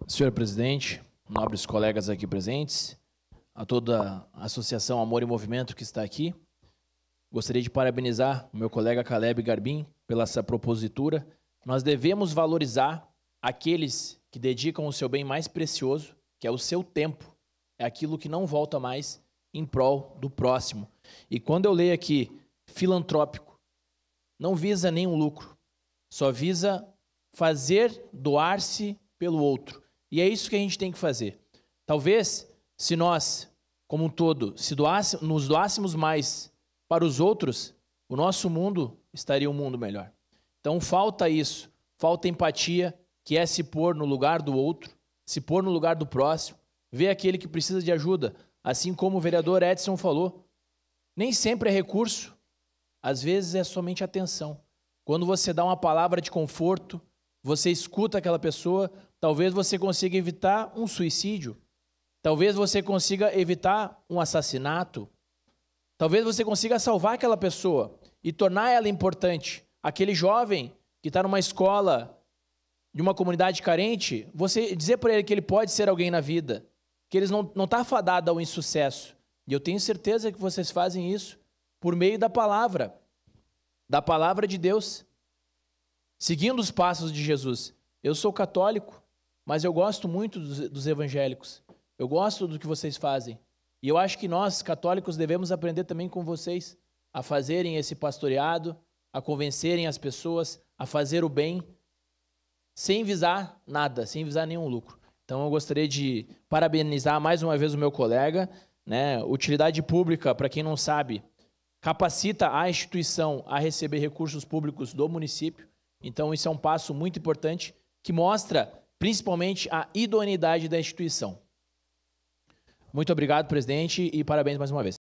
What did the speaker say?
Senhor presidente, nobres colegas aqui presentes, a toda a Associação Amor e Movimento que está aqui, gostaria de parabenizar o meu colega Caleb Garbim pela essa propositura. Nós devemos valorizar aqueles que dedicam o seu bem mais precioso, que é o seu tempo, é aquilo que não volta mais em prol do próximo. E quando eu leio aqui filantrópico, não visa nenhum lucro, só visa fazer doar-se pelo outro. E é isso que a gente tem que fazer. Talvez, se nós, como um todo, nos doássemos mais para os outros, o nosso mundo estaria um mundo melhor. Então falta isso, falta empatia, que é se pôr no lugar do outro, se pôr no lugar do próximo, ver aquele que precisa de ajuda, assim como o vereador Edson falou. Nem sempre é recurso, às vezes é somente atenção. Quando você dá uma palavra de conforto, você escuta aquela pessoa, talvez você consiga evitar um suicídio, talvez você consiga evitar um assassinato, talvez você consiga salvar aquela pessoa e tornar ela importante. Aquele jovem que está numa escola de uma comunidade carente, você dizer para ele que ele pode ser alguém na vida, que ele não está fadado ao insucesso. E eu tenho certeza que vocês fazem isso por meio da palavra de Deus, seguindo os passos de Jesus. Eu sou católico, mas eu gosto muito dos evangélicos. Eu gosto do que vocês fazem. E eu acho que nós, católicos, devemos aprender também com vocês a fazerem esse pastoreado, a convencerem as pessoas, a fazer o bem, sem visar nada, sem visar nenhum lucro. Então eu gostaria de parabenizar mais uma vez o meu colega, né? Utilidade pública, para quem não sabe, capacita a instituição a receber recursos públicos do município. Então isso é um passo muito importante que mostra principalmente a idoneidade da instituição. Muito obrigado, presidente, e parabéns mais uma vez.